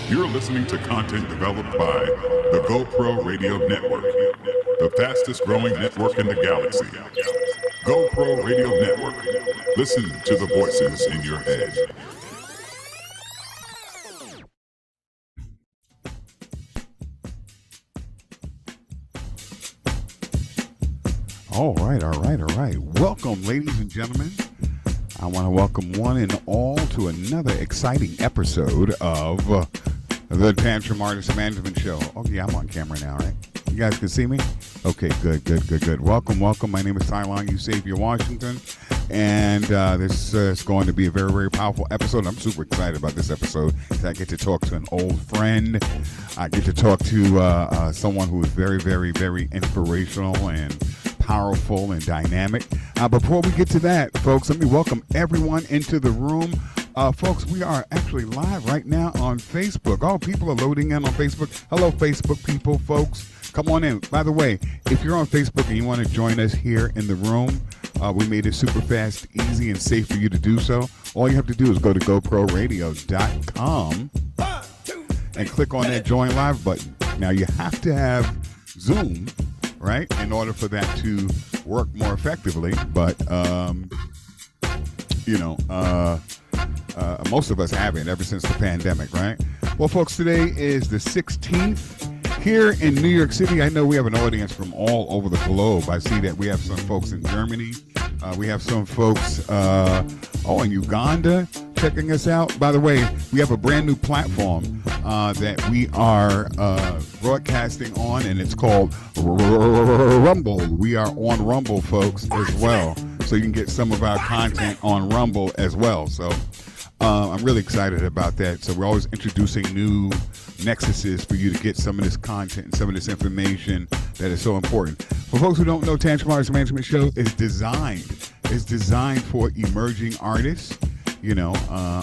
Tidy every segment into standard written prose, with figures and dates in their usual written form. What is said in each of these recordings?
You're listening to content developed by the GoPro Radio Network, the fastest growing network in the galaxy. GoPro Radio Network. Listen to the voices in your head. All right. Welcome, ladies and gentlemen. I want to welcome one and all to another exciting episode of the Tantrum Artist Management Show. Oh, yeah, I'm on camera now, right? You guys can see me? Okay, good. Welcome. My name is Tylon Washington, and this is going to be a very, very powerful episode. I'm super excited about this episode. I get to talk to an old friend. I get to talk to someone who is very, very, very inspirational and powerful and dynamic. Before we get to that, folks, let me welcome everyone into the room. Folks, we are actually live right now on Facebook. Oh, people are loading in on Facebook. Hello, Facebook people, folks. Come on in. By the way, if you're on Facebook and you want to join us here in the room, we made it super fast, easy, and safe for you to do so. All you have to do is go to GoProRadio.com and click on that Join Live button. Now, you have to have Zoom, right, in order for that to work more effectively. But, most of us haven't ever since the pandemic, right? Well, folks, today is the 16th. Here in New York City, I know we have an audience from all over the globe. I see that we have some folks in Germany. We have some folks in Uganda checking us out. By the way, we have a brand new platform that we are broadcasting on, and it's called Rumble. We are on Rumble, folks, as well. So you can get some of our content on Rumble as well. So I'm really excited about that. So we're always introducing new nexuses for you to get some of this content and some of this information that is so important. For folks who don't know, Tantrum Artist Management Show is designed for emerging artists,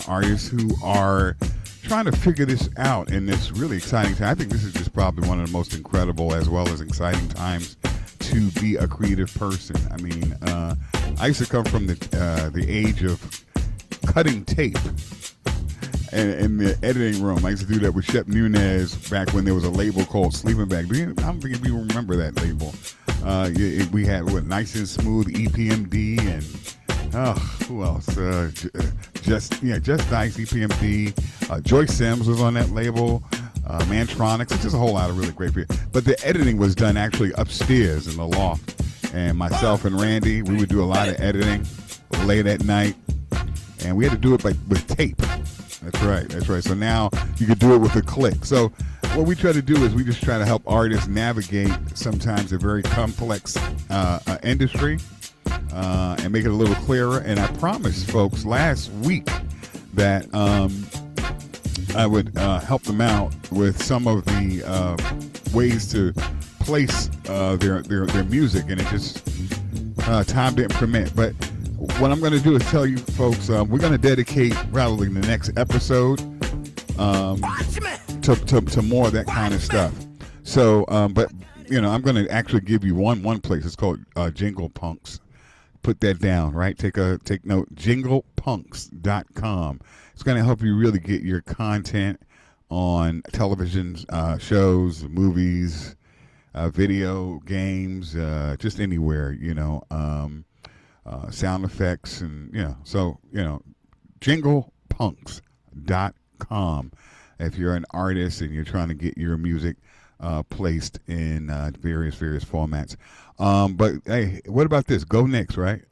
artists who are trying to figure this out in this really exciting time. I think this is just probably one of the most incredible as well as exciting times to be a creative person. I mean, I used to come from the age of cutting tape in the editing room. I used to do that with Shep Nunez back when there was a label called Sleeping Bag. I don't think if you remember that label. We had Nice and Smooth, EPMD, and who else? Just Nice, EPMD. Joyce Sims was on that label. Mantronics. It's just a whole lot of really great people. But the editing was done actually upstairs in the loft. And myself and Randy, we would do a lot of editing late at night. And we had to do it with tape. That's right. So now you could do it with a click. So what we try to do is we just try to help artists navigate sometimes a very complex industry and make it a little clearer. And I promised folks last week that I would help them out with some of the ways to place their music, and it just time didn't permit. But what I'm going to do is tell you folks, we're going to dedicate probably the next episode to more of that kind of stuff. So, I'm going to actually give you one place. It's called Jingle Punks. Put that down, right? Take note. JinglePunks.com. It's going to help you really get your content on television shows, movies, video games, just anywhere. Sound effects, and JinglePunks.com. If you're an artist and you're trying to get your music placed in various formats. But hey, what about this? Go Knicks, right?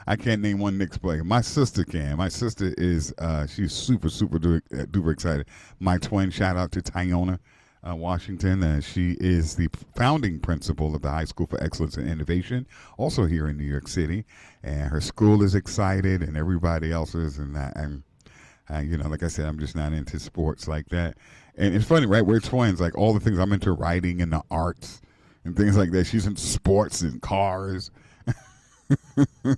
I can't name one Knicks player. My sister can. My sister is she's super duper excited. My twin, shout out to Tylon Washington. She is the founding principal of the High School for Excellence and Innovation, also here in New York City. And her school is excited, and everybody else is. And like I said, I'm just not into sports like that. And it's funny, right? We're twins. Like all the things I'm into, writing and the arts and things like that. She's into sports and cars. Boy,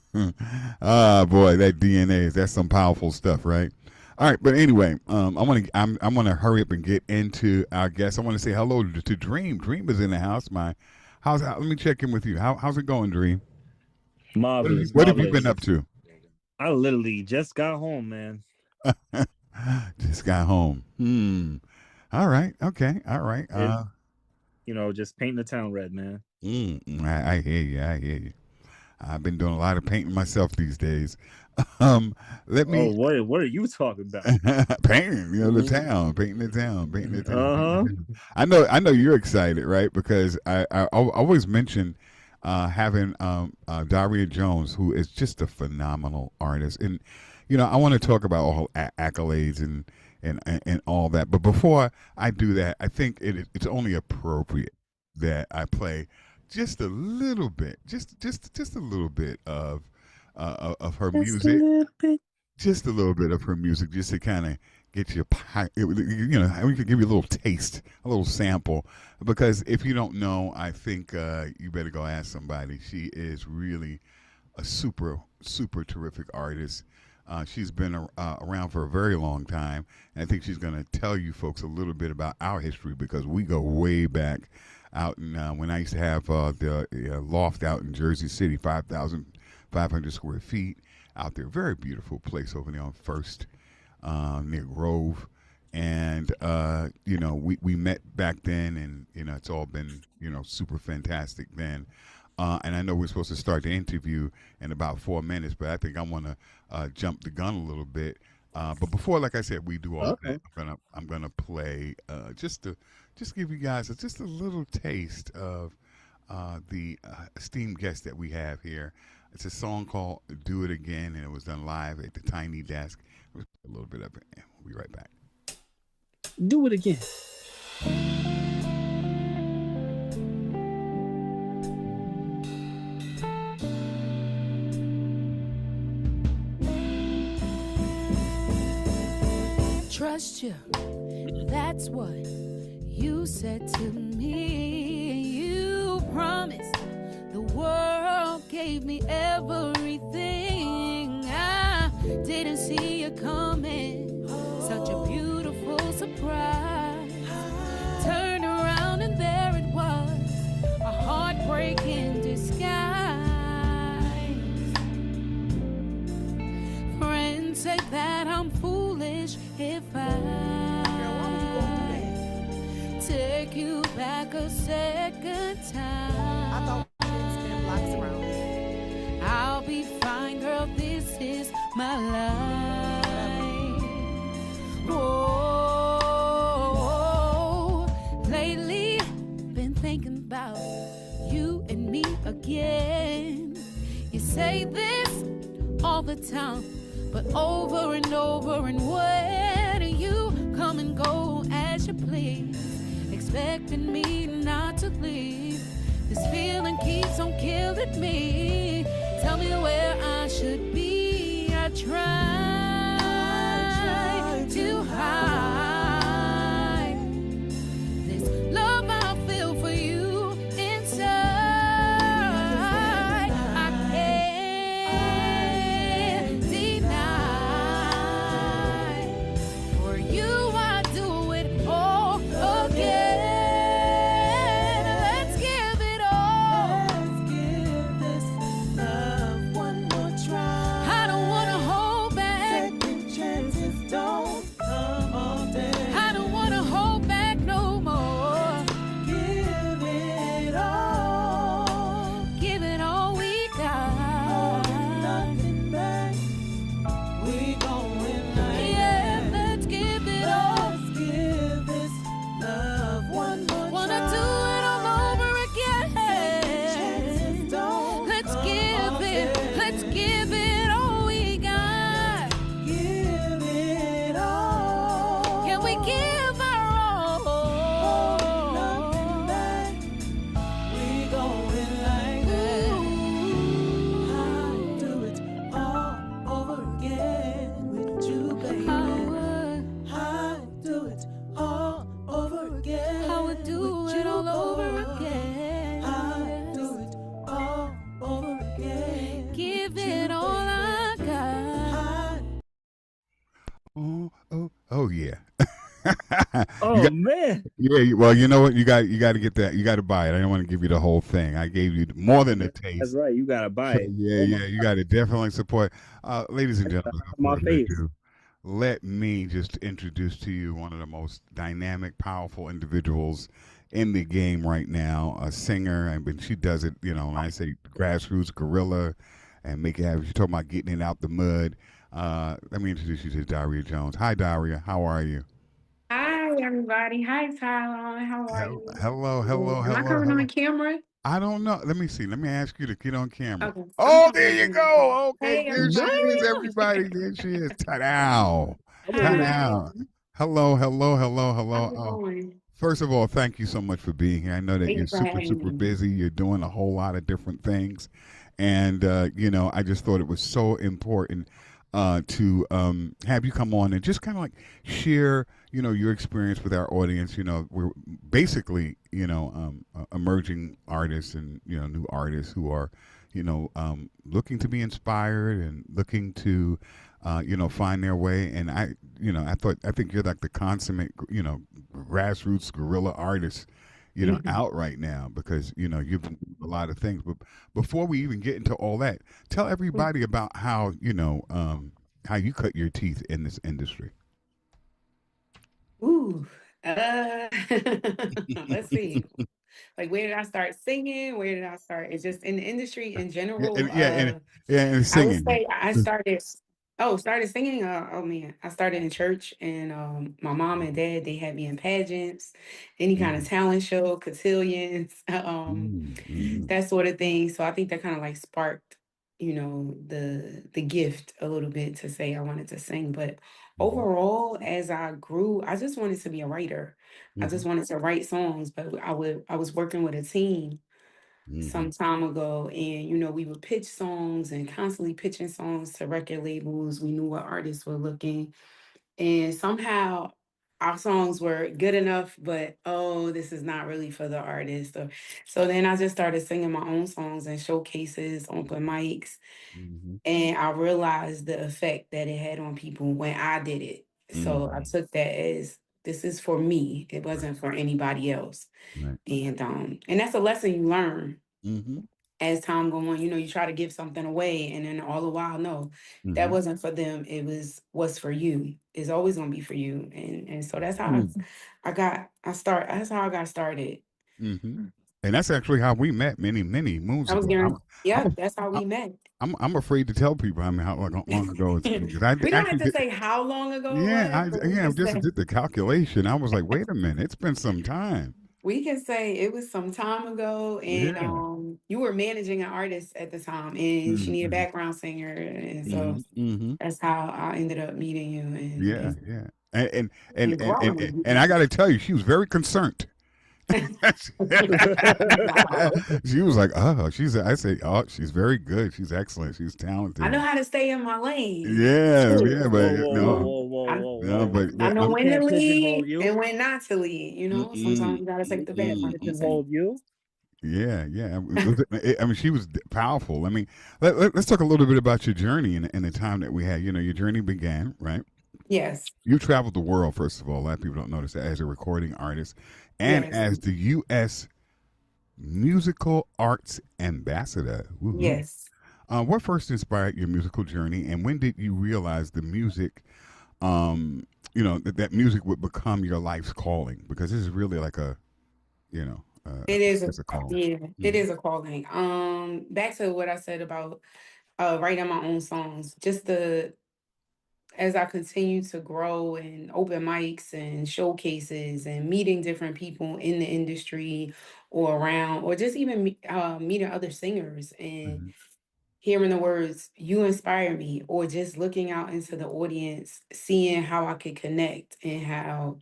that DNA, that's some powerful stuff, right? All right, but anyway, I'm gonna hurry up and get into our guest. I want to say hello to Dream. Dream is in the house. Let me check in with you. How's it going, Dream? Marvelous. What have you been up to? I literally just got home, man. Just got home. All right. Okay. All right. Just painting the town red, man. I hear you. I hear you. I've been doing a lot of painting myself these days. Let Oh, me what are you talking about? painting, the town, painting the town, painting the town, painting Uh the huh. town. I know you're excited, right? Because I always mention having Daria Jones, who is just a phenomenal artist, and I want to talk about all accolades and all that. But before I do that, I think it's only appropriate that I play just a little bit, just a little bit of her Just a music, little bit. just a little bit of her music, just to kind of get you, we could give you a little taste, a little sample. Because if you don't know, I think you better go ask somebody. She is really a super terrific artist. She's been around for a very long time, and I think she's going to tell you folks a little bit about our history because we go way back. Out in when I used to have the loft out in Jersey City, 5,500 square feet out there, very beautiful place over there on First near Grove, and we met back then, and it's all been super fantastic then. And I know we're supposed to start the interview in about 4 minutes, but I think I want to jump the gun a little bit. But before, like I said, we do all of that. Okay. I'm gonna play just give you guys just a little taste of the esteemed guest that we have here. It's a song called "Do It Again," and it was done live at the Tiny Desk. Let's put a little bit of it, and we'll be right back. Do it again. Trust you, that's what you said to me. You promised the world, gave me everything. I didn't see you coming. Such a beautiful surprise. Turned around and there it was, a heartbreak in disguise. Friends say that I'm foolish if I take you back a second time. I thought we didn't spend blocks around. I'll be fine, girl, this is my life. Oh, lately, been thinking about you and me again. You say this all the time, but over and over, and where do you come and go as you please, expecting me not to leave? This feeling keeps on killing me. Tell me where I should be. I try to hide this love I feel for you inside. I can't deny. For you, I do it all again. Let's give it all. Let's give this love one more try. I don't wanna hold back. Second chances don't come all day. I don't wanna hold back no more. Give it all. Give it all we got. Nothing back. We going like Yeah, that. let's give it all. Let's give this love one more Wanna try. do it all over Chances again. don't Let's come give all it. day. Let's give it all we got. Give it all. Can we give our all? Nothing back. We going like that. I'll do it all over again with you, baby. I would, I'll do it all over again. I would do with it you, all over boy. again. I'll do it all over again. Give with it you, all I baby. got. Oh yeah. Oh got- man. Yeah, well, you know what? You got to get that. You got to buy it. I don't want to give you the whole thing. I gave you more than a That's taste. right. You gotta buy So, it. yeah, Oh my you got to definitely support. Ladies and gentlemen, my without further face. ado, let me just introduce to you one of the most dynamic, powerful individuals in the game right now. A singer, I mean, she does it. When I say grassroots guerrilla, and make it happen. She's talking about getting it out the mud. Let me introduce you to Daria Jones. Hi, Daria. How are you? Hi, everybody. Hi, Tylon. How are Hel- you? Hello, hello, Am I hello, coming hello. on camera? I don't know. Let me see. Let me ask you to get on camera. Okay, I'm Oh, coming there on you camera. go. Okay, Hey, there she is, everybody. everybody. There she is. Ta-dow. I'm over here. Hi. Ta-dow. Hello, hello, hello, hello. How's it going? First of all, thank you so much for being here. I know that you're Thanks for super, having super me. busy. You're doing a whole lot of different things. And, I just thought it was so important to have you come on and just kind of like share, your experience with our audience. We're basically, emerging artists and, new artists who are, looking to be inspired and looking to, find their way. And I think you're like the consummate, grassroots guerrilla artist, out right now because, you've been doing a lot of things. But before we even get into all that, tell everybody about how you cut your teeth in this industry. Ooh. Uh, let's see. Like, where did I start singing? Where did I start? It's just in the industry in Yeah, general. and, yeah, and I would singing. say I started. Oh, started singing. Oh man, I started in church, and my mom and dad they had me in pageants, any kind of Mhm. talent show, cotillions, Mhm. that sort of thing. So I think that kind of like sparked, the gift a little bit to say I wanted to sing. But Mhm. overall, as I grew, I just wanted to be a writer. I just Mhm. wanted to write songs, but I was working with a team Mhm. some time ago, and we would pitch songs and constantly pitching songs to record labels. We knew what artists were looking, and somehow our songs were good enough, but oh, this is not really for the artist. Or so then I just started singing my own songs and showcases, open mics, Mhm. and I realized the effect that it had on people when I did it. So I Mhm. took that as this is for me. It Right. wasn't for anybody else. Right. And that's a lesson you learn Mhm. as time go on. You try to give something away, and then all the while, no, that Mhm. wasn't for them. It was for you. It's always gonna be for you. And so that's how that's how I got started. Mhm. And that's actually how we met many moons I was ago. getting I'm yeah, a, that's how I- we met. I'm afraid to tell people how long ago it's been because I We don't have actually to did. say how long ago it Yeah, was, but I just did the calculation. I was like, wait a minute, it's been some time. we can say it was some time ago, and Yeah. you were managing an artist at the time, and she needed a Mm-hmm. background singer, and so Mm-hmm. that's how I ended up meeting you Yeah, and yeah. And and and and and, and, growing. and I got to tell you, she was very concerned. Wow. She was like, "Oh, I say, oh, she's very good. She's excellent. She's I know talented." how to stay in my lane. Yeah, Shoot. yeah, Whoa, but whoa, whoa, no, whoa, whoa, I, whoa, no, whoa. I know We when to can't pigeonhole lead you. and when not to lead. Sometimes mm-mm, you gotta take We the bad can't part. mm-mm. pigeonhole you. Yeah, yeah. I mean, she was powerful. I mean, let's talk a little bit about your journey and the time that we had. Your journey began, right? Yes, You traveled the world, first of all. A lot of people don't notice that as a recording artist and yes, as the U.S. Musical Arts Ambassador. Woohoo. yes. What first inspired your musical journey, and when did you realize the music, that music would become your life's calling? Because this is really like It is a it's a call. yeah, it Hmm. is a calling. Back to what I said about writing my own songs. Just the as I continue to grow and open mics and showcases and meeting different people in the industry or around, or just even meeting other singers and Hmm. hearing the words, you inspire me, or just looking out into the audience, seeing how I could connect and how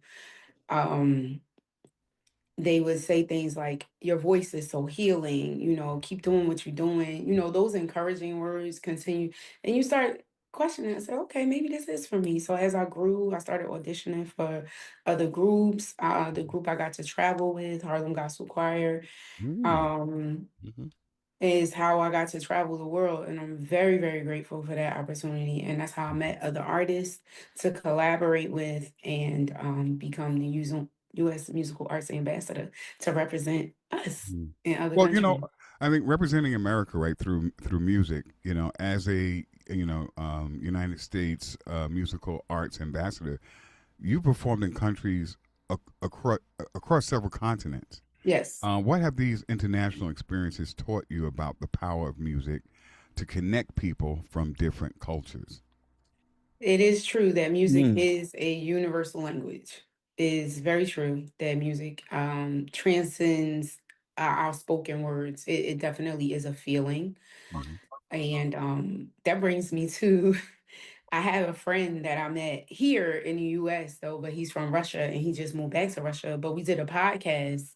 um, they would say things like, your voice is so healing, keep doing what you're doing, those encouraging words continue. And you start questioning and say, okay, maybe this is for me. So as I grew, I started auditioning for other groups. The group I got to travel with, Harlem Gospel Choir. Mm. Um, Hmm. is how I got to travel the world. And I'm very, very grateful for that opportunity. And that's how I met other artists to collaborate with and become the US Musical Arts Ambassador to represent us Mm. in other Well, countries. I think representing America right through music, as a United States musical arts ambassador. You performed in countries across several continents. Yes. What have these international experiences taught you about the power of music to connect people from different cultures? It is true that music Mm. is a universal language. It is very true that music transcends our spoken words. It definitely is a feeling. Mhm. And that brings me to I have a friend that I met here in the US though, but he's from Russia and he just moved back to Russia. But we did a podcast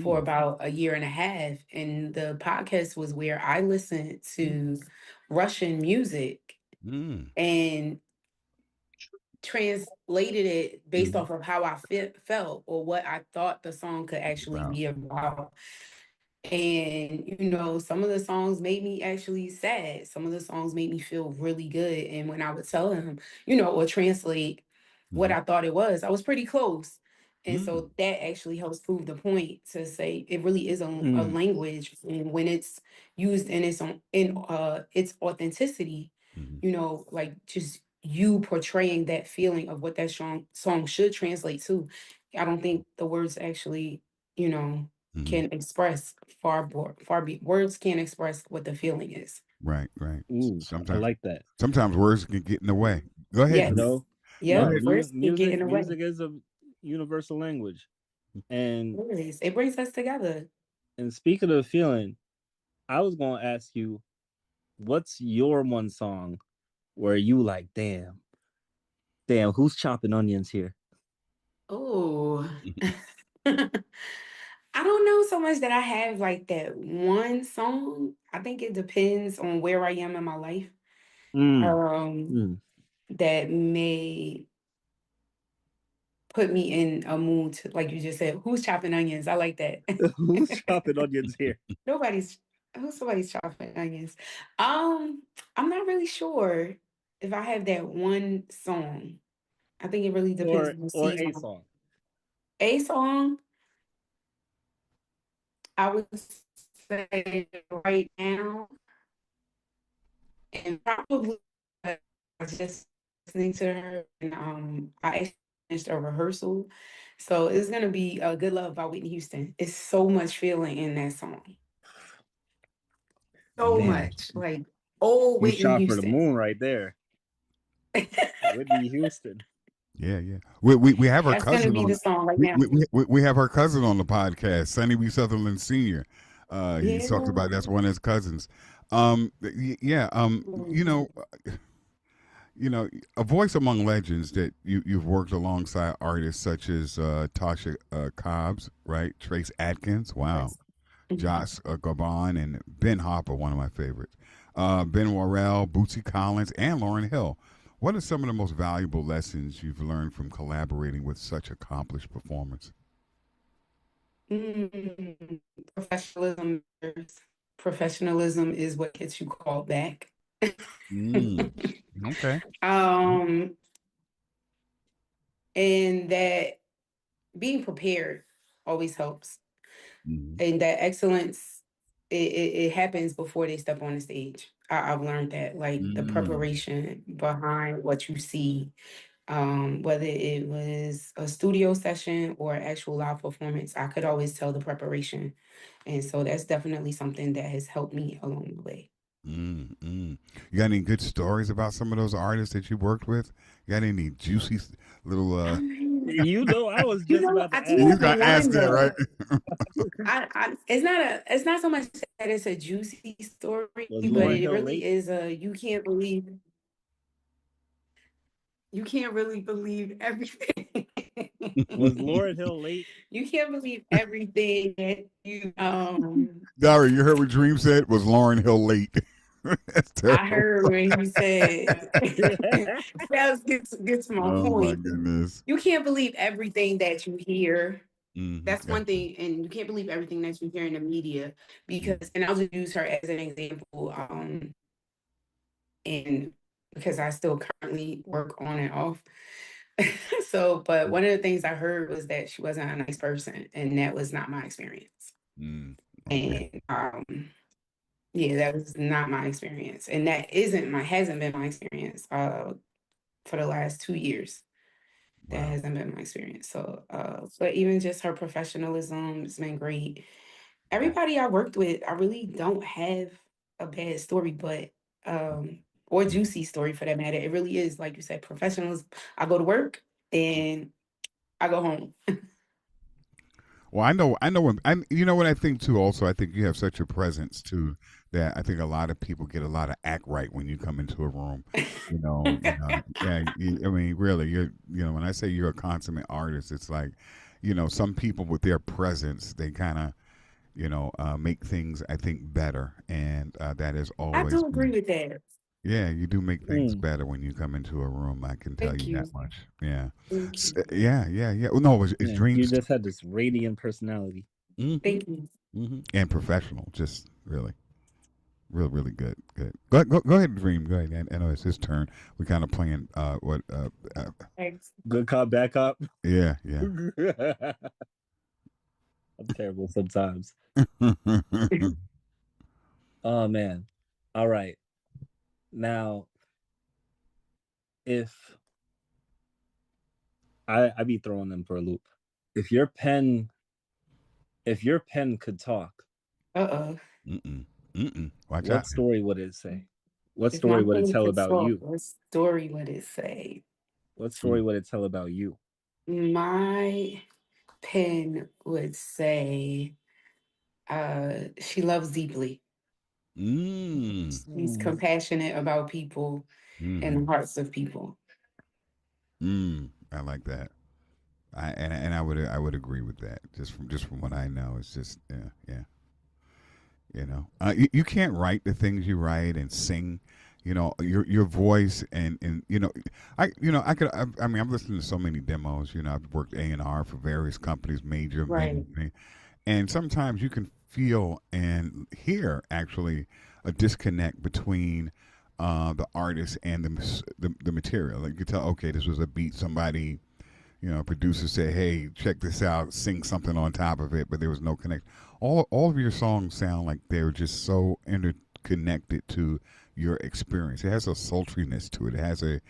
for Mm. about a year and a half. And the podcast was where I listened to Russian music Mm. and translated it based Mhm. off of how I felt or what I thought the song could actually Wow. be about. And some of the songs made me actually sad. Some of the songs made me feel really good. And when I would tell him, or translate what Mhm. I thought it was, I was pretty close. And Mm. so that actually helps prove the point to say it really is a Mm. language. And when it's used in its authenticity, Mhm. like just you portraying that feeling of what that song should translate to. I don't think the words actually, you know, Mhm. can express words can't express what the feeling is. Right. Right. Ooh, I Sometimes, like that. sometimes words can get in the way. Go ahead, You Drew. Yes. know, Go Yep. no, ahead. mu- Words can get in music the way. music is a universal language. And Words. It brings us together. speaking of feeling, I was gonna ask you, what's your one song where you like, damn, who's chopping onions here? Oh. I don't know so much that I have like that one song. I think it depends on where I am in my life. Mm, Um, mm. that may put me in a mood to, like you just said, who's chopping onions? I like that. Who's chopping onions here? Nobody's who's somebody's chopping onions. I'm not really sure if I have that one song. I think it really depends Or on the a season. song. A song, I would say right now, and probably I was just listening to her and I actually finished a rehearsal. So it's gonna be a Good Love by Whitney Houston. It's so much feeling in that song. So Man, much. Like old you Whitney shot for the Houston. moon right there. Whitney Houston. Yeah, yeah. We have our That's gonna cousin be the on. song right now. We have our cousin on the podcast, Sonny B. Sutherland Senior. He Yeah. talks about that's one of his cousins. Yeah. A voice among legends that you've worked alongside artists such as Tasha Cobbs, right? Trace Adkins, wow. Yes. Mhm. Josh Groban and Ben Harper, one of my favorites. Ben Worrell, Bootsy Collins, and Lauryn Hill. What are some of the most valuable lessons you've learned from collaborating with such accomplished performers? Mm, professionalism. Professionalism is what gets you called back. Mm, okay. um, and that being prepared always helps. Mhm. And that excellence, it happens before they step on the stage. I've learned that, like the Mm, preparation behind what you see, whether it was a studio session or actual live performance, I could always tell the preparation. And so that's definitely something that has helped me along the way. mm. You got any good stories about some of those artists that you worked with? You got any juicy little? You know, I was just about I to do You ask have you. got to ask one that, right? though. It's not so much that it's a juicy story, Was but Lauryn it Hill really late? is you can't really believe everything. Was Lauryn Hill late? You can't believe everything that you Daria, you heard what Dream said? Was Lauryn Hill late? That's I terrible. heard when he said that gets my Oh my point. goodness. You can't believe everything that you hear. That's Yeah. one thing, and you can't believe everything that you hear in the media Mm. because, and I'll just use her as an example, and because I still currently work on and off. So, but one of the things I heard was that she wasn't a nice person, and that was not my experience. Mm. Okay. And Yeah, that was not my experience. And that hasn't been my experience for the last 2 years. That Wow. hasn't been my experience. So but even just her professionalism has been great. Everybody I worked with, I really don't have a bad story, but or juicy story for that matter. It really is, like you said, professionalism. I go to work and I go home. Well, I know when, you know what I think too. Also, I think you have such a presence too that I think a lot of people get a lot of act right when you come into a room. Yeah. I mean, really, when I say you're a consummate artist, it's like, some people with their presence, they kind of, make things I think better, and that has I always do agree been. with that. Yeah, you do make things Mm. better when you come into a room. I can tell Thank you you. that much. Yeah. Thank you. Yeah. Well, no, it's Yeah, you dreams too. just had this radiant personality. Thank you. And professional, just really, really good. Good. Go ahead, Dream. Go ahead. I know it's his turn. We kind of playing what? Thanks. Good cop, bad cop. Yeah. I'm terrible sometimes. Oh man. All right. Now, if I be throwing them for a loop. If your pen could talk, Uh-oh. Watch what out. story would it say? What If my story would it pen tell could about talk, you? what story would it say? What story would it tell about you? My pen would say, she loves deeply. She's compassionate about people and the hearts of people. I like that. I would agree with that. Just from what I know, it's just yeah. You can't write the things you write and sing. Your voice and I mean, I've listened to so many demos. I've worked A&R for various companies, major, Right. and sometimes you can feel and hear actually a disconnect between the artist and the material. Like you can tell, okay, this was a beat somebody, producer said, "Hey, check this out, sing something on top of it," but there was no connect. All of your songs sound like they're just so interconnected to your experience. It has a sultriness to it. It has a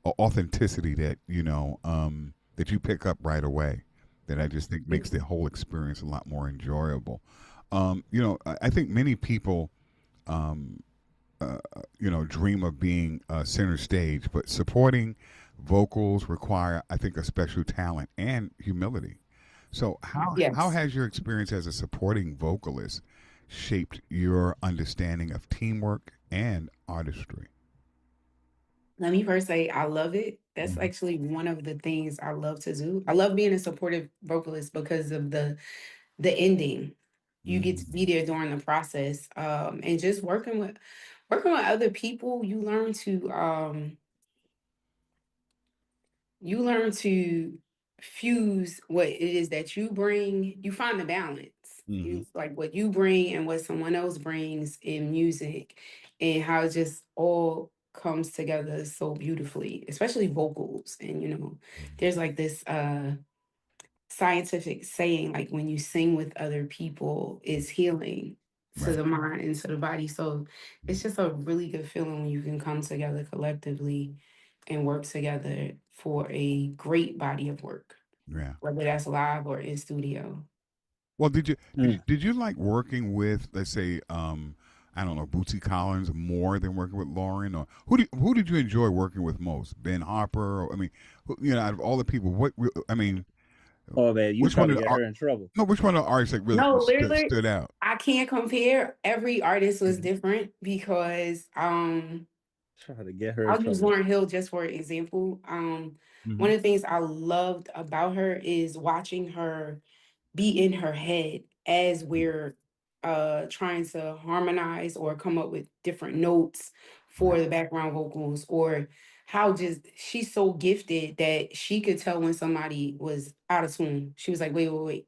authenticity that that you pick up right away. That I just think makes the whole experience a lot more enjoyable. I think many people, dream of being center stage, but supporting vocals require, I think, a special talent and humility. So how Yes. has your experience as a supporting vocalist shaped your understanding of teamwork and artistry? Let me first say I love it. That's Mhm. actually one of the things I love to do. I love being a supportive vocalist because of the ending. You get to be Mhm. there during the process. And just working with other people, you learn to fuse what it is that you bring. You find the balance. Mhm. You like what you bring and what someone else brings in music, and how it just all comes together so beautifully, especially vocals. And there's like this scientific saying, like when you sing with other people is healing to Right. the mind and to the body. So it's Mhm. just a really good feeling when you can come together collectively and work together for a great body of work, Yeah. whether that's live or in studio. Well, did you did you, Mm. did you like working with, let's say, I don't know, Bootsy Collins more than working with Lauren, or who did you enjoy working with most? Ben Harper, or, I mean, out of all the people, I mean, Oh man, you which try one to of the get her in trouble. no, which one of the artists like really No, stood, literally, stood out? I can't compare. Every artist was Mhm. different because Try to get her in I'll use trouble. Lauryn Hill just for example. One Mhm. of the things I loved about her is watching her be in her head as we're trying to harmonize or come up with different notes Right. for the background vocals, or how just she's so gifted that she could tell when somebody was out of tune. She was like, wait,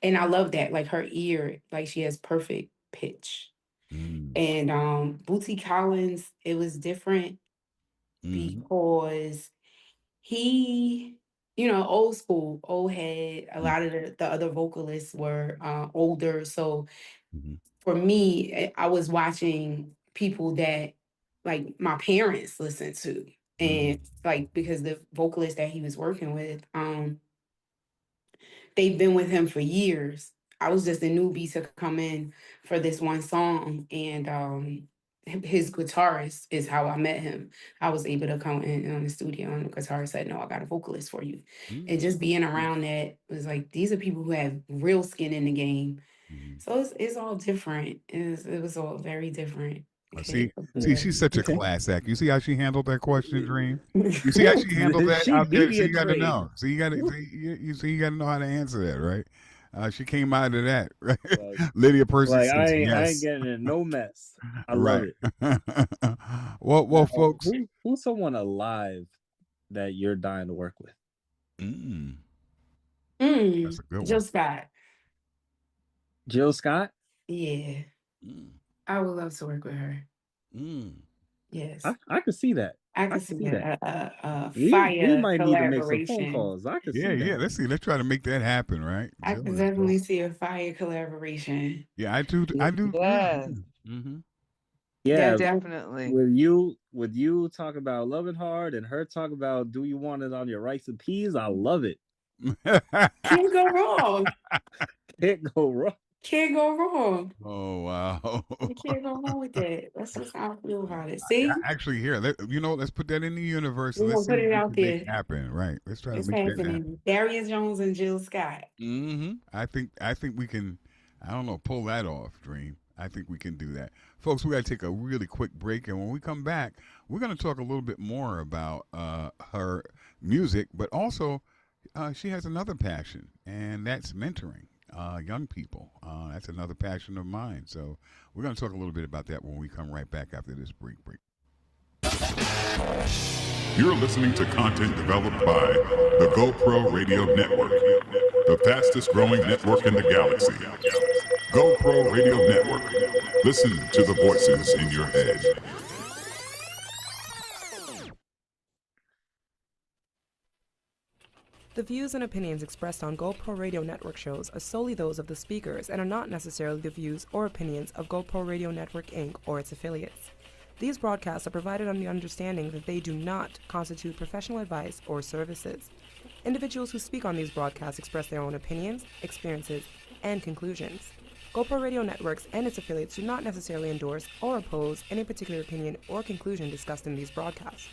and I love that. Like her ear, like she has perfect pitch. Mm. And Bootsy Collins, it was different Mhm. because he, old school, old head. A Mhm. lot of the other vocalists were older, so Mhm. for me, I was watching people that like my parents listened to, and like because the vocalist that he was working with, they've been with him for years. I was just a newbie to come in for this one song, and his guitarist is how I met him. I was able to come in the studio, and the guitarist said, "No, I got a vocalist for you." And just being around that was like, these are people who have real skin in the game. So it's all different. It was all very different. See, she's such a class act. You see how she handled that question, Dream? You see how she handled that out there? So you got to know. So you got to you got to know how to answer that, right? She came out of that, right? Lydia Percy says I yes. ain't getting in no mess. I love it. Well, folks, who's someone alive that you're dying to work with? That's a good one. Jill Scott. Jill Scott? Yeah. I would love to work with her. Yes. I could see that. I could see that. Fire we might need to make some phone collaboration. calls. I could see that. Yeah. Let's try to make that happen, right? I could definitely see a fire collaboration. Yeah, I do. Yes. Yeah, definitely. With you talk about loving hard and her talk about do you want it on your rice and peas? I love it. Can't go wrong. Can't go wrong. Can't go wrong. Oh wow! You can't go wrong with that. That's just how I feel about it. See, actually, here, let's put that in the universe. We're Let's gonna put it out there. Make it happen, right? Let's try it's to make happening. that happen. Daria Jones and Jill Scott. I think we can. I don't know, pull that off, Dream. I think we can do that, folks. We got to take a really quick break, and when we come back, we're going to talk a little bit more about her music, but also she has another passion, and that's mentoring. Young people. That's another passion of mine. So we're going to talk a little bit about that when we come right back after this break. You're listening to content developed by the GoPro Radio Network, the fastest growing network in the galaxy. GoPro Radio Network. Listen to the voices in your head. The views and opinions expressed on GoPro Radio Network shows are solely those of the speakers and are not necessarily the views or opinions of GoPro Radio Network, Inc. or its affiliates. These broadcasts are provided on the understanding that they do not constitute professional advice or services. Individuals who speak on these broadcasts express their own opinions, experiences, and conclusions. GoPro Radio Networks and its affiliates do not necessarily endorse or oppose any particular opinion or conclusion discussed in these broadcasts.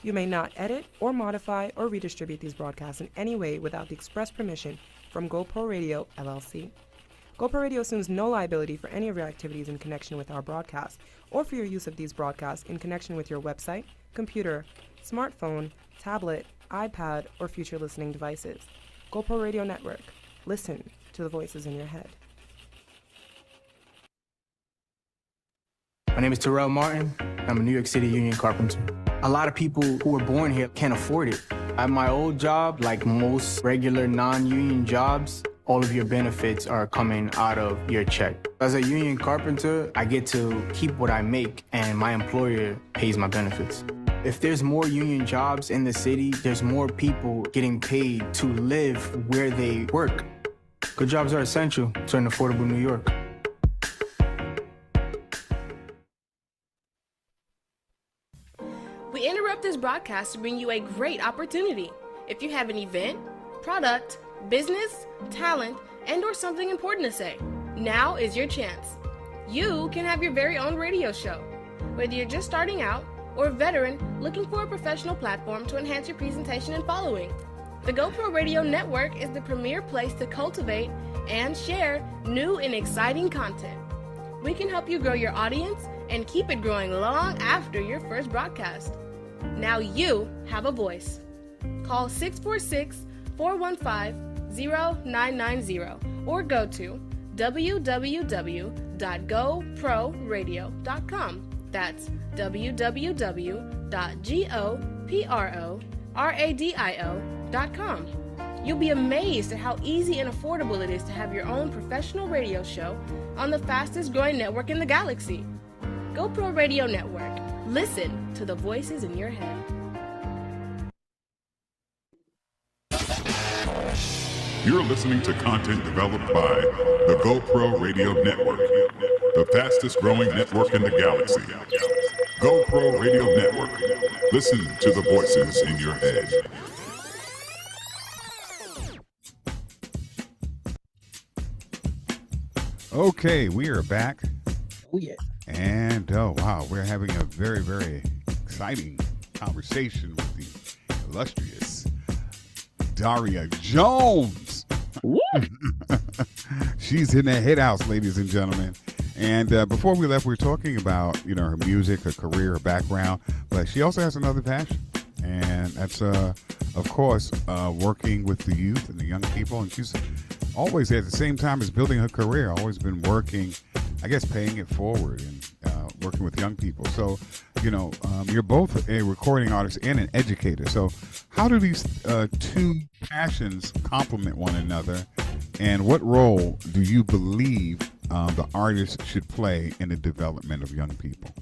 You may not edit or modify or redistribute these broadcasts in any way without the express permission from GoPro Radio, LLC. GoPro Radio assumes no liability for any of your activities in connection with our broadcast or for your use of these broadcasts in connection with your website, computer, smartphone, tablet, iPad, or future listening devices. GoPro Radio Network. Listen to the voices in your head. My name is Terrell Martin. I'm a New York City union carpenter. A lot of people who were born here can't afford it. At my old job, like most regular non-union jobs, all of your benefits are coming out of your check. As a union carpenter, I get to keep what I make, and my employer pays my benefits. If there's more union jobs in the city, there's more people getting paid to live where they work. Good jobs are essential to an affordable New York. We interrupt this broadcast to bring you a great opportunity. If you have an event, product, business, talent, and/or something important to say, now is your chance. You can have your very own radio show. Whether you're just starting out or a veteran looking for a professional platform to enhance your presentation and following, the GoPro Radio Network is the premier place to cultivate and share new and exciting content. We can help you grow your audience and keep it growing long after your first broadcast. Now you have a voice. Call 646-415-0990 or go to www.goproradio.com. That's www.goproradio.com. You'll be amazed at how easy and affordable it is to have your own professional radio show on the fastest growing network in the galaxy. GoPro Radio Network. Listen to the voices in your head. You're listening to content developed by the GoPro Radio Network, the fastest growing network in the galaxy. GoPro Radio Network. Listen to the voices in your head. Okay, we are back. Oh yeah. And oh wow, we're having a very, very exciting conversation with the illustrious Daria Jones. She's in the hit house, ladies and gentlemen. And before we left, we were talking about, her music, her career, her background, but she also has another passion. And that's, of course, working with the youth and the young people. And she's always, at the same time as building her career, always been working, I guess, paying it forward and working with young people. So, you're both a recording artist and an educator. So how do these two passions complement one another? And what role do you believe the artist should play in the development of young people?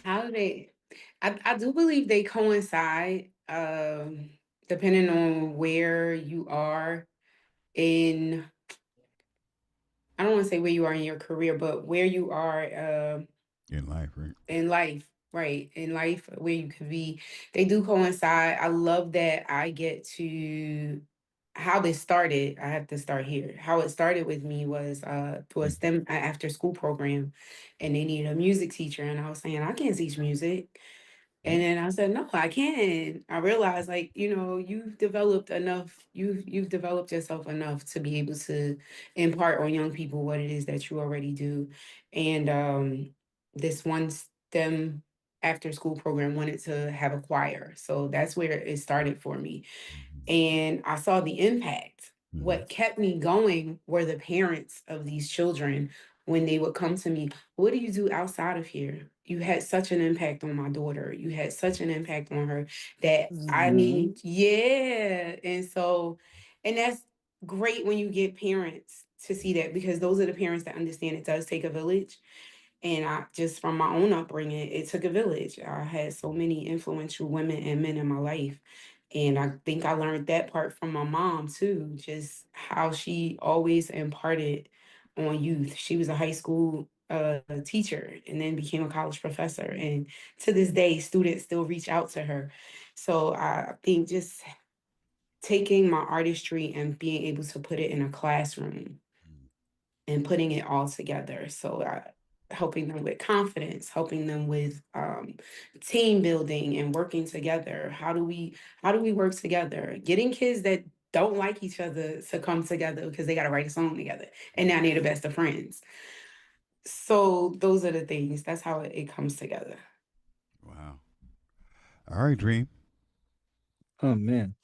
How do they? I do believe they coincide, depending on where you are in. I don't want to say where you are in your career, but where you are In life, right? in life, right? In life, where you could be. They do coincide. I love that I get to how this started. I have to start here. How it started with me was through a STEM after school program, and they needed a music teacher, and I was saying I can't teach music. And then I said, no, I can. I realized, like, you've developed enough, you've developed yourself enough to be able to impart on young people what it is that you already do. And this one STEM after school program wanted to have a choir. So that's where it started for me. And I saw the impact. What kept me going were the parents of these children when they would come to me. What do you do outside of here? You had such an impact on my daughter. You had such an impact on her that I mean, yeah. And that's great when you get parents to see that, because those are the parents that understand it does take a village. And I just, from my own upbringing, it took a village. I had so many influential women and men in my life. And I think I learned that part from my mom too, just how she always imparted on youth. She was a high school teacher and then became a college professor. And to this day, students still reach out to her. So I think just taking my artistry and being able to put it in a classroom and putting it all together. So helping them with confidence, helping them with team building and working together. How do we work together? Getting kids that don't like each other to come together because they got to write a song together, and now they're the best of friends. So those are the things. That's how it comes together. Wow. All right, Dream. Oh man,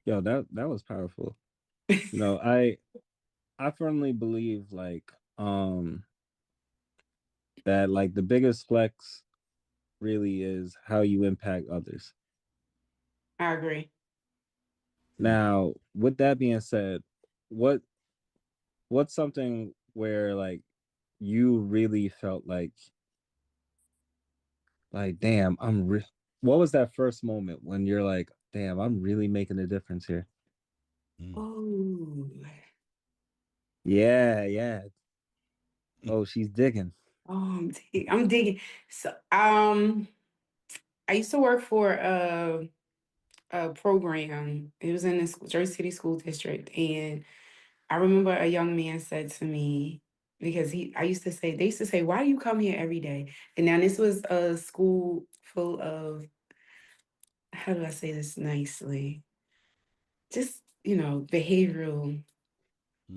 yo, that was powerful. I firmly believe that the biggest flex really is how you impact others. I agree. Now, with that being said, what's something where you really felt like damn, what was that first moment when you're like, damn, I'm really making a difference here? Oh. Yeah. Oh, she's digging. Oh, I'm digging. So I used to work for a program. It was in the Jersey City School District. And I remember a young man said to me, because they used to say, why do you come here every day? And now this was a school full of, how do I say this nicely? Just, behavioral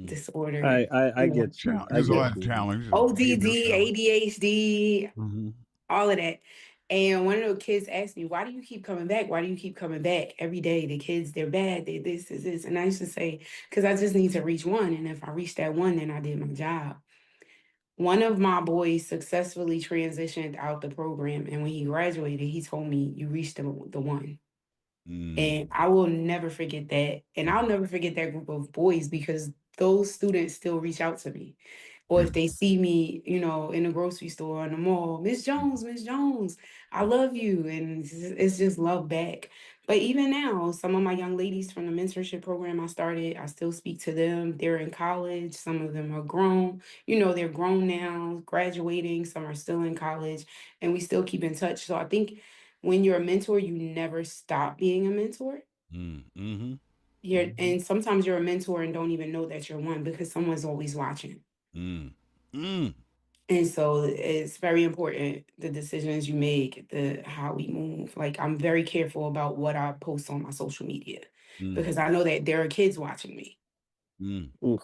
disorder. I get you. There's a lot of challenges. ODD, ADHD, all of that. And one of the kids asked me, why do you keep coming back? Why do you keep coming back every day? The kids, they're bad. They this is this. And I used to say, because I just need to reach one. And if I reach that one, then I did my job. One of my boys successfully transitioned out the program. And when he graduated, he told me, you reached the one. And I will never forget that. And I'll never forget that group of boys, because those students still reach out to me. Or if they see me, in the grocery store or in the mall, Miss Jones, I love you. And it's just love back. But even now, some of my young ladies from the mentorship program I started, I still speak to them. They're in college. Some of them are grown. They're grown now, graduating. Some are still in college, and we still keep in touch. So I think when you're a mentor, you never stop being a mentor. Mm-hmm. And sometimes you're a mentor and don't even know that you're one because someone's always watching. And so it's very important, the decisions you make, how we move. Like, I'm very careful about what I post on my social media because I know that there are kids watching me. Oof.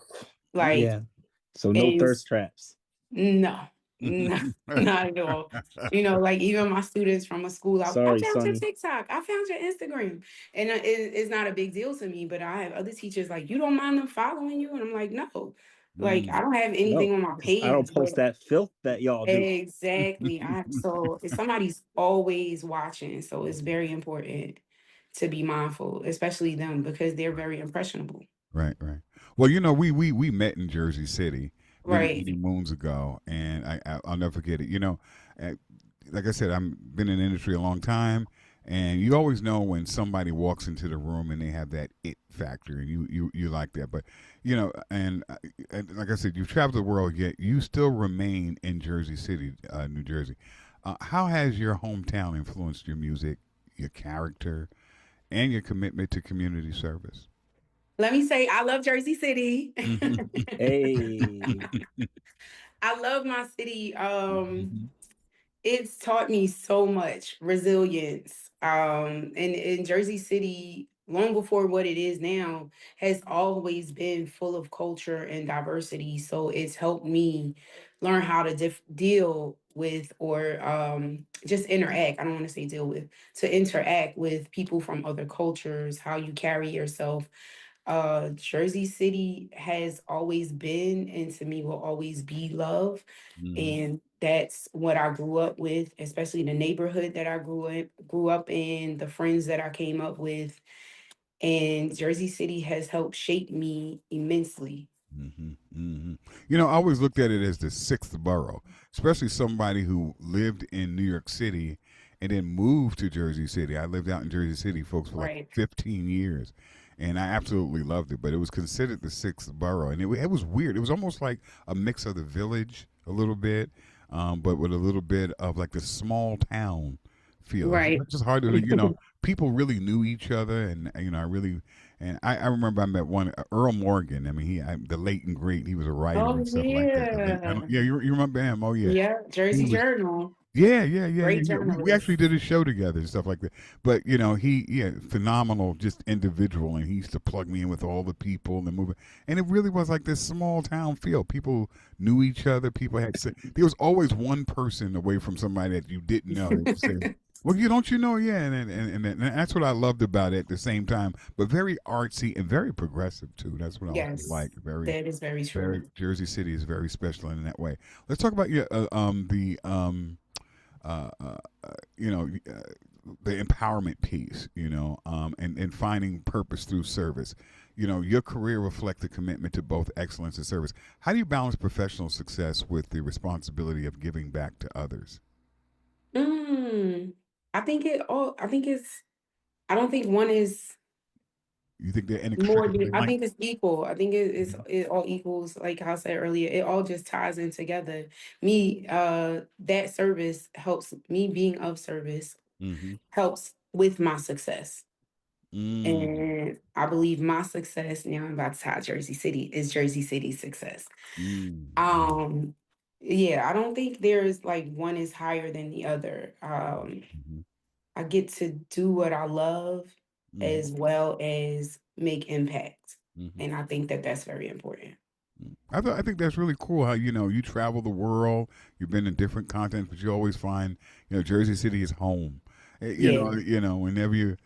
Like, yeah. So no thirst traps. No, not at all. Like, even my students from a school, I Sorry, found your Sonny. TikTok, I found your Instagram. And it's not a big deal to me, but I have other teachers like, you don't mind them following you? And I'm like, no. Like, I don't have anything on my page. I don't post that filth that y'all do. Exactly. So somebody's always watching. So it's very important to be mindful, especially them, because they're very impressionable. Right. Well, we met in Jersey City many moons ago, and I'll never forget it. Like I said, I've been in the industry a long time, and you always know when somebody walks into the room and they have that it factor, and you like that. But and like I said, you've traveled the world, yet you still remain in Jersey City, New Jersey. How has your hometown influenced your music, your character, and your commitment to community service? Let me say, I love Jersey City. Hey. I love my city. It's taught me so much resilience. And in Jersey City, long before what it is now, has always been full of culture and diversity. So it's helped me learn how to deal with, or just interact. I don't want to say deal with, to interact with people from other cultures, how you carry yourself. Jersey City has always been, and to me will always be, love. And that's what I grew up with, especially the neighborhood that I grew up in, the friends that I came up with. And Jersey City has helped shape me immensely. I always looked at it as the sixth borough, especially somebody who lived in New York City and then moved to Jersey City. I lived out in Jersey City, folks, for like 15 years. And I absolutely loved it, but it was considered the sixth borough, and it was weird. It was almost like a mix of the village a little bit, but with a little bit of like the small town feel. Right. It's just hard to, people really knew each other, and I remember I met one Earl Morgan. I mean, the late and great. He was a writer and stuff like that. You remember him? Oh yeah. Yeah, Jersey Journal. Yeah. Great We actually did a show together and stuff like that. But phenomenal, just individual, and he used to plug me in with all the people and the movie. And it really was like this small town feel. People knew each other. People there was always one person away from somebody that you didn't know. They would say, well, don't you know? Yeah, and that's what I loved about it at the same time, but very artsy and very progressive too. That's what I also like. That is very true. Jersey City is very special in that way. Let's talk about the empowerment piece, and finding purpose through service. Your career reflects a commitment to both excellence and service. How do you balance professional success with the responsibility of giving back to others? I don't think one is. You think they're inextricably? I think it's equal. I think it all equals. Like I said earlier, it all just ties in together. That service helps me. Being of service helps with my success. And I believe my success, now I'm about to tie Jersey City, is Jersey City's success. I don't think there's like one is higher than the other. I get to do what I love as well as make impact. And I think that that's very important. I think that's really cool how, you travel the world, you've been in different continents, but you always find, Jersey City is home. Whenever you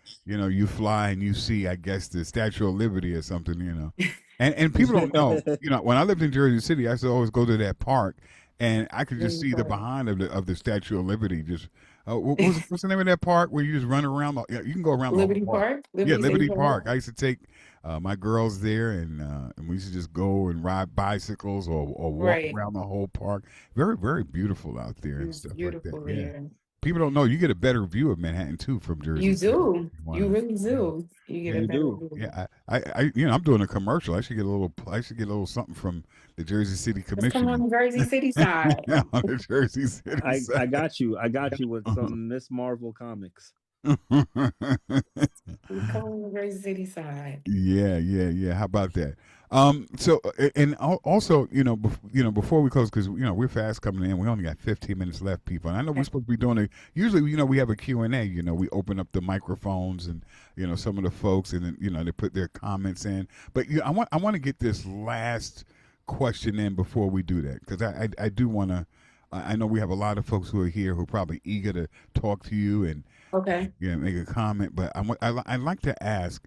fly and you see, I guess, the Statue of Liberty or something, and people don't know, when I lived in Jersey City, I used to always go to that park, and I could just see the behind of the Statue of Liberty. Just what's the name of that park where you just run around? You can go around Liberty the whole Park. Liberty Park. I used to take my girls there, and we used to just go and ride bicycles or walk around the whole park. Very, very beautiful out there and stuff like that. Yeah. people don't know you get a better view of Manhattan too from Jersey You City. do. You really Yeah. do. You get Yeah, a You better do. view. yeah. I'm doing a commercial. I should get a little. I should get a little something from the Jersey City Let's come on Commission. the Jersey City side. Yeah, on the Jersey City I side. got you. I got you with some Miss Marvel comics. Come on the Jersey City side. Yeah. How about that? So and also, before we close, because we're fast coming in. We only got 15 minutes left, people. And I know we're supposed to be doing usually, we have a Q&A. We open up the microphones and some of the folks, and then they put their comments in. But I want to get this last question in before we do that, because I do want to. I know we have a lot of folks who are here who are probably eager to talk to you and Okay. make a comment. But I'd like to ask.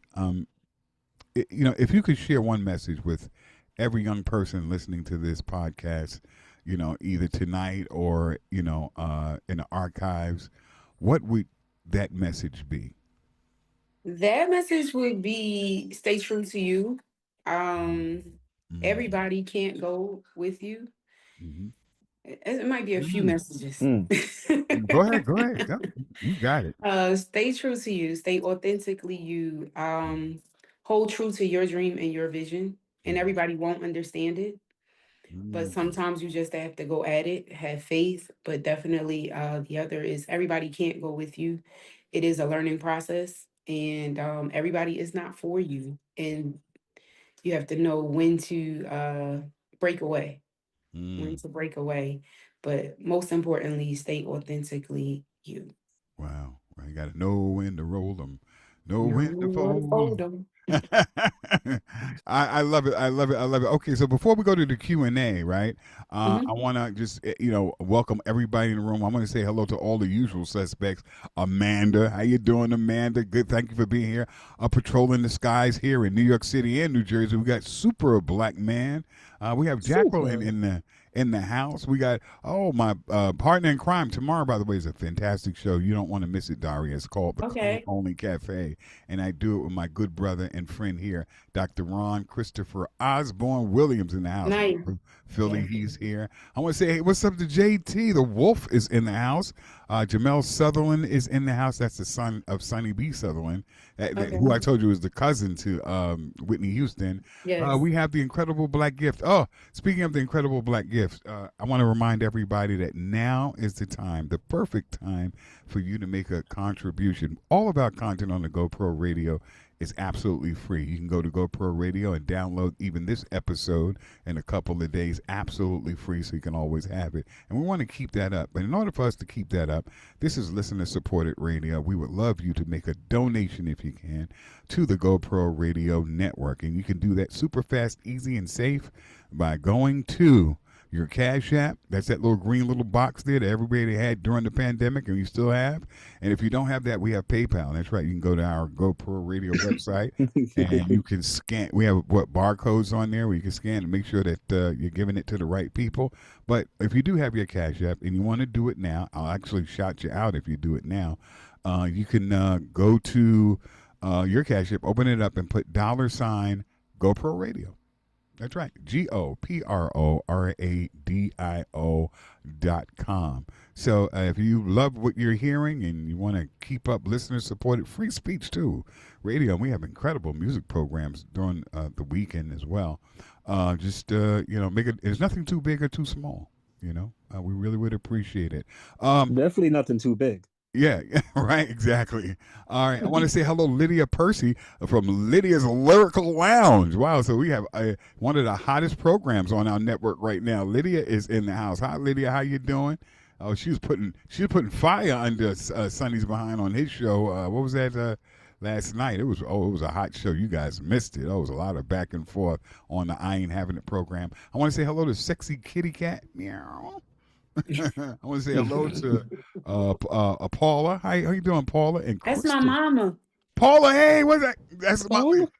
If you could share one message with every young person listening to this podcast, either tonight or, in the archives, what would that message be? That message would be stay true to you. Everybody can't go with you. Mm-hmm. It might be a few messages. Go ahead. Go. You got it. Stay true to you. Stay authentically you. Hold true to your dream and your vision. And everybody won't understand it. But sometimes you just have to go at it, have faith. But definitely the other is everybody can't go with you. It is a learning process. And everybody is not for you. And you have to know when to break away. When to break away. But most importantly, stay authentically you. Wow. You got to know when to roll them. Know when to fold them. I love it. Okay, so before we go to the Q&A, right? I want to just welcome everybody in the room. I want to say hello to all the usual suspects. Amanda, how you doing, Amanda? Good, thank you for being here. Patrolling the skies here in New York City and New Jersey. We got Super Black Man. We have Jacqueline in the house. We got my partner in crime tomorrow. By the way, is a fantastic show. You don't want to miss it, Daria. It's called the Clean Only Cafe, and I do it with my good brother and friend here, Dr. Ron Christopher Osborne Williams in the house. Nice. Philly, he's here. I want to say, hey, what's up to JT? The Wolf is in the house. Jamel Sutherland is in the house. That's the son of Sonny B. Sutherland, who I told you is the cousin to Whitney Houston. Yes. We have the Incredible Black Gift. Oh, speaking of the Incredible Black Gift, I want to remind everybody that now is the time, the perfect time for you to make a contribution. All of our content on the GoPro Radio is absolutely free. You can go to GoPro Radio and download even this episode in a couple of days, absolutely free, so you can always have it. And we want to keep that up. But in order for us to keep that up, this is listener-supported radio. We would love you to make a donation, if you can, to the GoPro Radio Network. And you can do that super fast, easy, and safe by going to your Cash App. That's that little green little box there that everybody had during the pandemic and you still have. And if you don't have that, we have PayPal. That's right. You can go to our GoPro Radio website and you can scan. We have barcodes on there where you can scan and make sure that you're giving it to the right people. But if you do have your Cash App and you want to do it now, I'll actually shout you out if you do it now. You can go to your Cash App, open it up, and put $GoPro Radio. That's right. GoProRadio.com. So if you love what you're hearing and you want to keep up listener-supported free speech too, radio, and we have incredible music programs during the weekend as well. Make it. There's nothing too big or too small. We really would appreciate it. Definitely nothing too big. Yeah, right, exactly. All right, I want to say hello, Lydia Percy from Lydia's Lyrical Lounge. Wow, so we have one of the hottest programs on our network right now. Lydia is in the house. Hi, Lydia, how you doing? Oh, she was putting fire under Sonny's behind on his show. What was that? Last night. It was a hot show. You guys missed it. There was a lot of back and forth on the I Ain't Having It program. I want to say hello to Sexy Kitty Cat. Meow. I want to say hello to Paula. How you doing, Paula? And that's my mama. Paula, hey, what's that?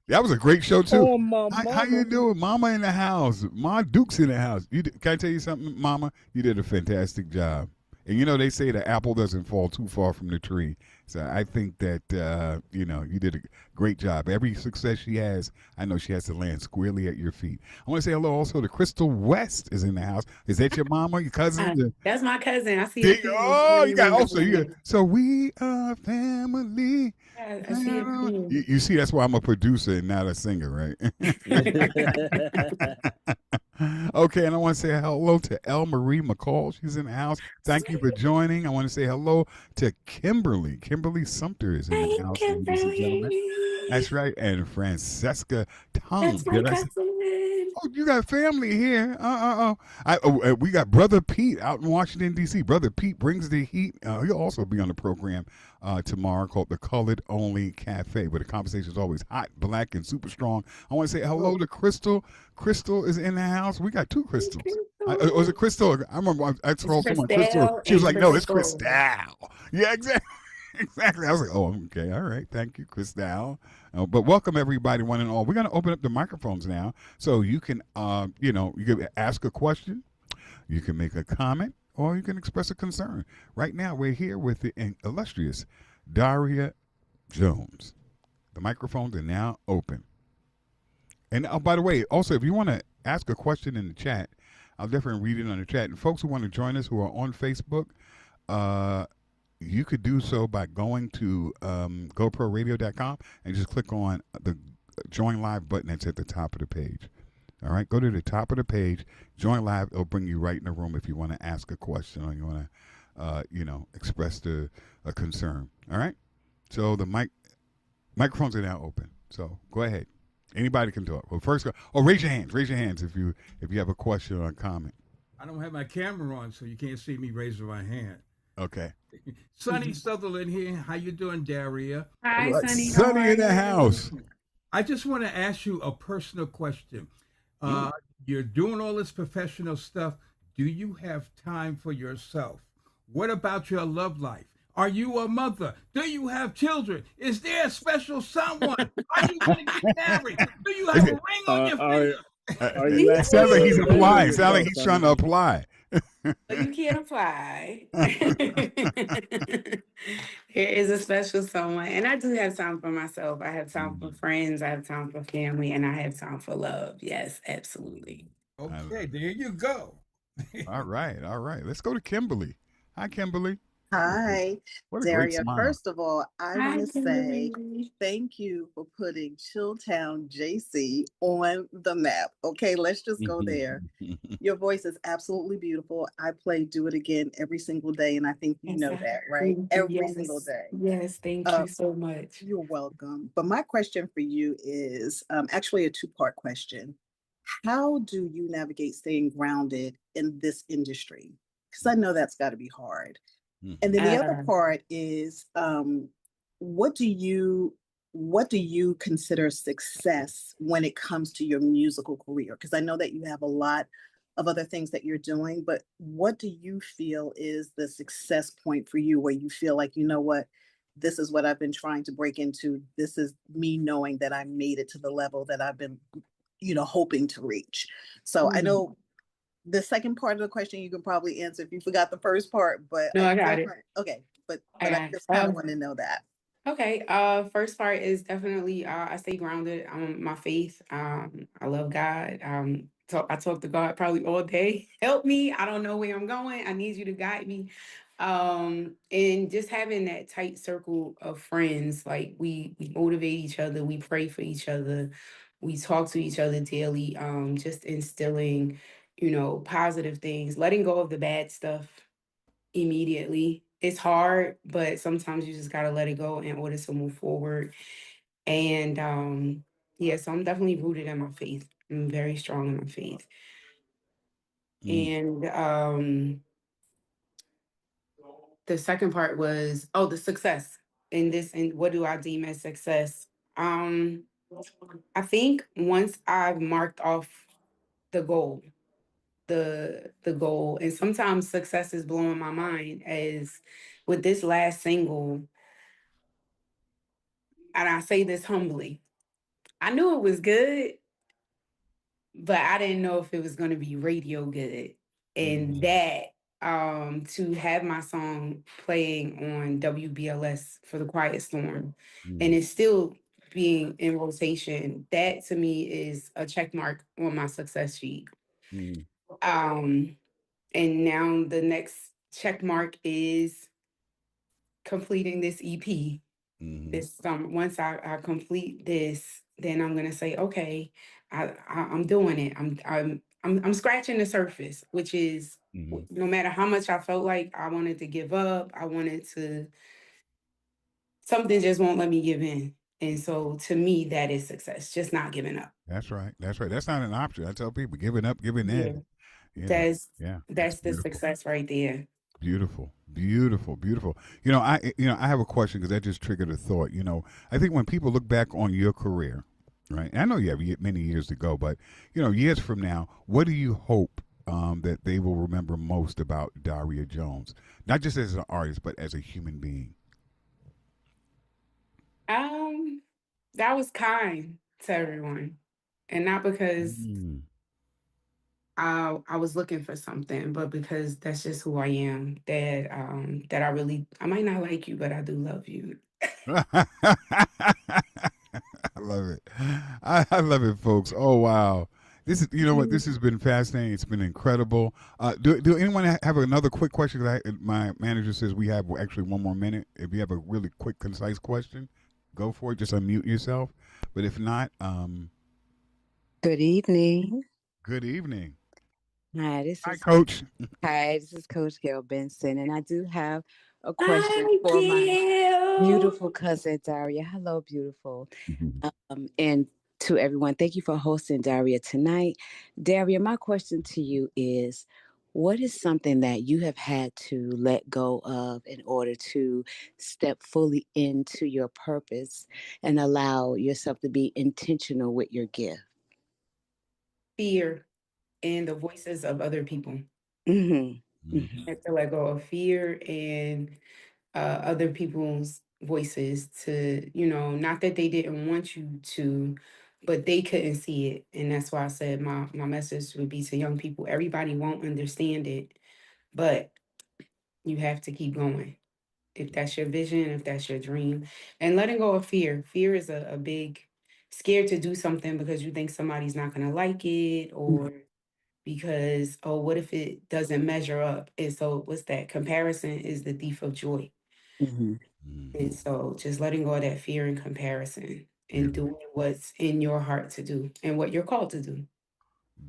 That was a great show too. Oh, my mama. How you doing, Mama in the house? Ma Duke's in the house. Can I tell you something, Mama? You did a fantastic job. And you know, they say the apple doesn't fall too far from the tree. So I think that you know, you did a great job. Every success she has, I know she has to land squarely at your feet. I want to say hello also to Crystal West is in the house. Is that your mama, your cousin? That's my cousin. I see her too. Oh, you got also you. So we are family. Yeah, I see her too. You see, that's why I'm a producer and not a singer, right? Okay, and I want to say hello to Elle Marie McCall. She's in the house. Thank you for joining. I want to say hello to Kimberly. Kimberly Sumter is in the house, ladies and gentlemen. That's right. And Francesca Tom. That's my cousin. Oh, you got family here. We got Brother Pete out in Washington, D.C. Brother Pete brings the heat. He'll also be on the program tomorrow called the Colored Only Cafe, where the conversation is always hot, black, and super strong. I want to say hello to Crystal. Crystal is in the house. We got two Crystals. Was it Crystal? I remember I told someone Crystal. She was like, no, it's Crystal. Yeah, exactly. Exactly. I was like, oh, okay. All right. Thank you, Crystal. But welcome everybody, one and all. We're going to open up the microphones now so you can, you can ask a question, you can make a comment, or you can express a concern. Right now, we're here with the illustrious Daria Jones. The microphones are now open. And by the way, also, if you want to ask a question in the chat, I'll definitely read it on the chat. And folks who want to join us who are on Facebook, you could do so by going to GoProRadio.com and just click on the Join Live button that's at the top of the page. All right, go to the top of the page, Join Live. It'll bring you right in the room if you want to ask a question or you want to, express a concern. All right, so the microphones are now open. So go ahead. Anybody can talk. Well, first, raise your hands. Raise your hands if you have a question or a comment. I don't have my camera on, so you can't see me raising my hand. Okay. Sunny Sutherland here. How you doing, Daria? Hi, Sunny. Sunny in the house. I just want to ask you a personal question. You're doing all this professional stuff. Do you have time for yourself? What about your love life? Are you a mother? Do you have children? Is there a special someone? Are you going to get married? Do you have a ring on your finger? It sounds like he's applying. It sounds like he's trying to apply. You can't apply. There is a special someone. And I do have time for myself. I have time for friends. I have time for family. And I have time for love. Yes, absolutely. Okay, there you go. All right. Let's go to Kimberly. Hi, Kimberly. Hi, Daria. First of all, I want to say thank you for putting Chilltown JC on the map. Okay, let's just go there. Your voice is absolutely beautiful. I play Do It Again every single day, and I think you know that, right? Every single day. Yes, thank you so much. You're welcome. But my question for you is actually a two-part question. How do you navigate staying grounded in this industry? Because I know that's got to be hard. And then the other part is, what do you consider success when it comes to your musical career? Because I know that you have a lot of other things that you're doing, but what do you feel is the success point for you where you feel like, you know what, this is what I've been trying to break into. This is me knowing that I made it to the level that I've been, hoping to reach. So I know the second part of the question you can probably answer if you forgot the first part, but no, I got it. Okay, but I just kind of want to know that. Okay, first part is definitely I stay grounded. My faith. I love God. I talk to God probably all day. Help me. I don't know where I'm going. I need you to guide me. And just having that tight circle of friends, like we motivate each other, we pray for each other, we talk to each other daily. Just instilling positive things, letting go of the bad stuff immediately. It's hard, but sometimes you just got to let it go in order to move forward. And so I'm definitely rooted in my faith. I'm very strong in my faith. And the second part was, the success in this, and what do I deem as success? I think once I've marked off the goal, the goal, and sometimes success is blowing my mind, as with this last single, and I say this humbly, I knew it was good, but I didn't know if it was going to be radio good. And that to have my song playing on WBLS for the Quiet Storm, and Mm, it's still being in rotation. That to me is a check mark on my success sheet. mm, Um, and now the next check mark is completing this EP mhm, this summer. Once I complete this, then I'm gonna say, okay, I'm doing it. I'm scratching the surface, which is mhm. no matter how much I felt like I wanted to give up, I wanted to something just won't let me give in. And so to me, that is success, just not giving up. That's right. That's right. That's not an option. I tell people, giving up, giving Yeah. in. Yeah, That's yeah. That's that's the beautiful. success right there. Beautiful, beautiful, beautiful. I have a question because that just triggered a thought. I think when people look back on your career, right? And I know you have many years to go, but years from now, what do you hope that they will remember most about Daria Jones, not just as an artist, but as a human being? Um, that was kind to everyone. And not because Mm. I was looking for something, but because that's just who I am. That I might not like you, but I do love you. I love it. I love it, folks. Oh wow, this is what Mhm. this has been fascinating. It's been incredible. Do anyone have another quick question? 'Cause my manager says we have actually 1 more minute. If you have a really quick, concise question, go for it. Just unmute yourself. But if not, Good evening. good evening. Hi, this Hi, is Coach. Coach Gail Benson, and I do have a question Hi, for my Gail. beautiful cousin Daria. Hello, beautiful. And to everyone, thank you for hosting Daria tonight. Daria, my question to you is, what is something that you have had to let go of in order to step fully into your purpose and allow yourself to be intentional with your gift? Fear and the voices of other people. Hmm. Mhm. I have to let go of fear and other people's voices to, not that they didn't want you to, but they couldn't see it. And that's why I said my message would be to young people. Everybody won't understand it, but you have to keep going. If that's your vision, if that's your dream, and letting go of fear. Fear is a big scared to do something because you think somebody's not going to like it, or because, oh, what if it doesn't measure up? And so what's that? Comparison is the thief of joy. Hmm. And Mhm. so just letting go of that fear and comparison and Beautiful. doing what's in your heart to do and what you're called to do. Well,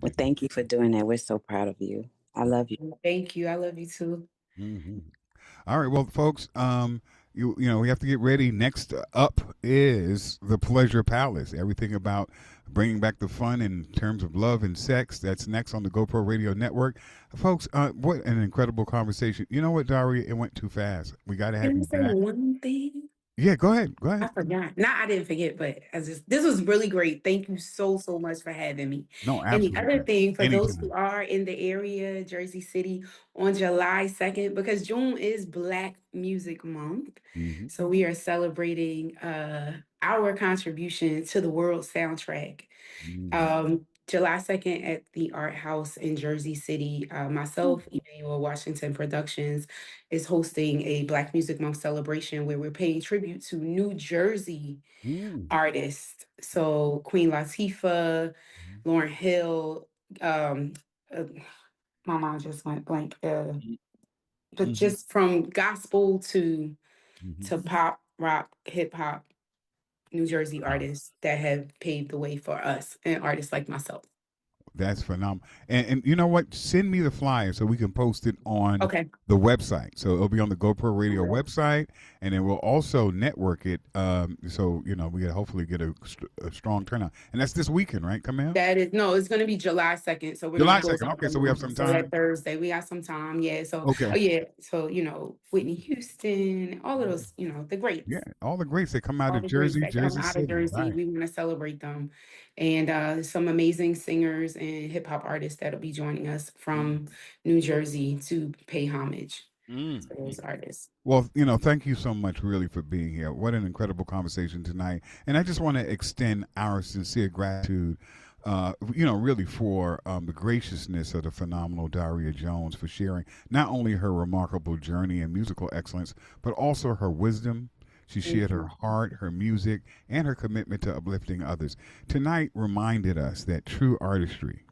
Beautiful. thank you for doing that. We're so proud of you. I love you. Thank you. I love you too. Hmm. All right, well, folks, we have to get ready. Next up is the Pleasure Palace. Everything about bringing back the fun in terms of love and sex. That's next on the GoPro Radio Network, folks. What an incredible conversation. You know what, Daria? It went too fast. We got to have Can I you say back. one thing? Yeah, go ahead. Go I ahead. forgot. Not I didn't forget, but this was really great. Thank you so, so much for having me. No, And the other absolutely. thing, for those who Anytime. are in the area, Jersey City, on July 2nd, because June is Black Music Month. Hmm. So we are celebrating our contribution to the world soundtrack. July 2nd at the Art House in Jersey City. Myself, Emmanuel Washington Productions, is hosting a Black Music Month celebration where we're paying tribute to New Jersey Mm. artists. So Queen Latifah, Lauryn Hill, um, uh, my mom just went blank. But Hmm. just from gospel Hmm. to pop, rock, hip hop, New Jersey Wow. artists that have paved the way for us and artists like myself. That's phenomenal. And you know what? Send me the flyer so we can post it on Okay. the website. So it'll be on the GoPro Radio website, and then we'll also network it. So we can hopefully get a strong turnout. And that's this weekend, right? Come out That is no, it's gonna be July 2nd. So we're gonna July close 2nd. out Okay, the so we have month. some So that time. Thursday, we got some time. Yeah. So Okay. oh yeah. So Whitney Houston, all of those, the Yeah, greats. all the greats that come out All of the greats Jersey, that come Jersey out of City, Jersey. right? We want to celebrate them. And some amazing singers and hip hop artists that'll be joining us from New Jersey to pay homage Mm. to those artists. Well, thank you so much, really, for being here. What an incredible conversation tonight. And I just want to extend our sincere gratitude really for the graciousness of the phenomenal Daria Jones for sharing not only her remarkable journey and musical excellence, but also her wisdom. She shared her heart, her music, and her commitment to uplifting others. Tonight reminded us that true artistry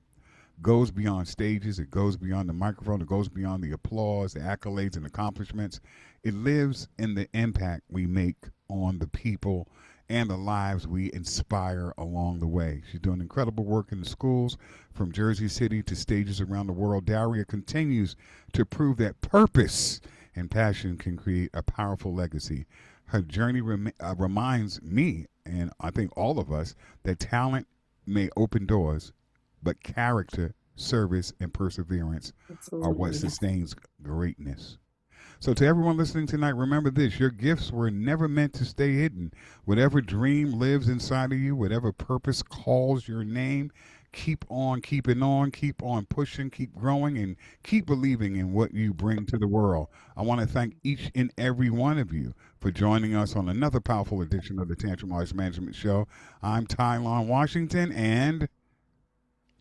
goes beyond stages, it goes beyond the microphone, it goes beyond the applause, the accolades, and accomplishments. It lives in the impact we make on the people and the lives we inspire along the way. She's doing incredible work in the schools from Jersey City to stages around the world. Daria continues to prove that purpose and passion can create a powerful legacy. Her journey reminds me, and I think all of us, that talent may open doors, but character, service, and perseverance are what sustains greatness. So to everyone listening tonight, remember this: your gifts were never meant to stay hidden. Whatever dream lives inside of you, whatever purpose calls your name, keep on keeping on, keep on pushing, keep growing, and keep believing in what you bring to the world. I want to thank each and every one of you for joining us on another powerful edition of the Tantrum Artist Management Show. I'm Tylon Washington, and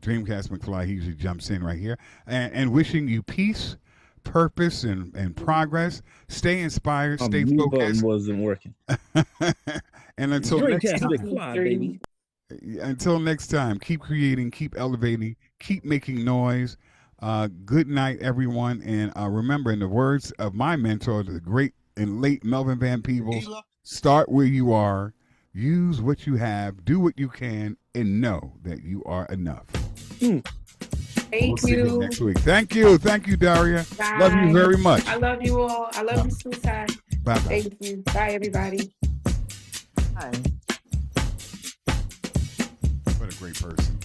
Dreamcast McFly, he usually jumps in right here, and wishing you peace, purpose, and progress. Stay inspired, stay focused. Wasn't working. And until next time, McFly, baby. Until next time, keep creating, keep elevating, keep making noise. Good night, everyone. And remember, in the words of my mentor, the great and late Melvin Van Peebles, start where you are, use what you have, do what you can, and know that you are enough. Thank See you you. next week. Thank you, Daria. Bye. Love you very much. I love you all. I love you, Suicide. Bye. Thank you. Bye, everybody. Hi. What a great person.